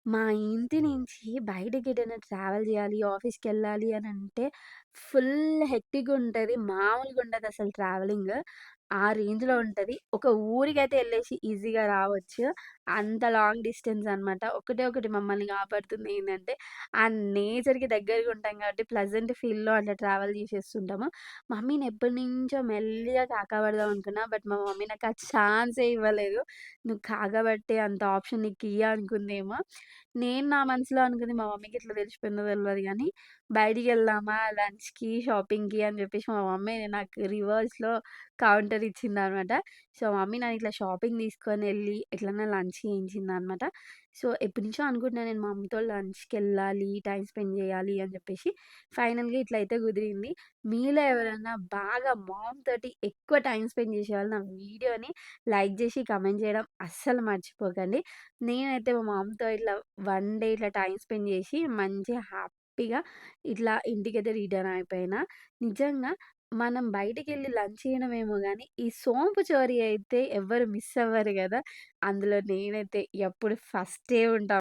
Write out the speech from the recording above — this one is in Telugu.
మా ఇంటి నుంచి బయటకెటైనా ట్రావెల్ జేయాలి, ఆఫీస్‌కెళ్ళాలి అనంటే ఫుల్ హెక్టిక్‌గుంటది. మామూలుగుండదసలు ట్రావెలింగ్. ఆ రేంజ్‌లో ఉంటది. ఒక ఊరికైతే ఎళ్ళేసి ఈజీగా రావచ్చు. అంత లాంగ్ డిస్టెన్స్ అనమాట. ఒకటే ఒకటి మమ్మల్ని కాపాడుతుంది ఏందంటే, ఆ నేచర్‌కి దగ్గరగా ఉంటాం కాబట్టి ప్లెజెంట్ ఫీల్‌లో అట్లా ట్రావెల్ చేసేస్తుంటాము. మమ్మీని ఎప్పటినుంచో మెల్లిగా కాకబడదాం అనుకున్నా. బట్ మా మమ్మీ నాకు ఆ ఛాన్సే ఇవ్వలేదు. నువ్వు కాగబట్టే అంత ఆప్షన్ నీకియ్య అనుకుందేమో. నేను నా మనసులో అనుకుంది మా మమ్మీకి ఎట్లా తెలిసిపోయిందో తెలవదు గానీ, బయటికెళ్దామా లంచ్‌కి, షాపింగ్‌కి అని జెప్పేసి మా మమ్మీ నాకు రివర్స్‌లో కౌంటర్ ఇచ్చిందనమాట. సో, మమ్మీ నన్నిట్లా షాపింగ్ తీసుకొనెళ్ళి ఎట్లన్నా లంచ్ చేయించిందనమాట. సో, ఎప్పటినుంచో అనుకుంటున్నా నేను మా మమ్మీతో లంచ్‌కెళ్ళాలి, టైమ్ స్పెండ్ జేయాలి అని జెప్పేసి. ఫైనల్‌గా ఇట్లయితే కుదిరింది. మీలో ఎవరైనా బాగా మామ్ తోటి ఎక్కువ టైమ్ స్పెండ్ చేసేవాళ్ళు నా వీడియోని లైక్ జేసి, కమెంట్ జేయడం అస్సలు మర్చిపోకండి. నేనైతే మా మామ్‌తో ఇట్లా వన్ డే ఇట్లా టైమ్ స్పెండ్ జేసి, మంచిగా హ్యాపీగా ఇట్లా ఇంటికైతే రిటర్న్ అయిపోయినా. నిజంగా మనం బయటికెళ్ళి లంచ్ చేయడమేమో గానీ, ఈ సోంపు చోరీ అయితే ఎవ్వరు మిస్ అవ్వరు గదా! అందులో నేనైతే ఎప్పుడు ఫస్టే ఉంటా.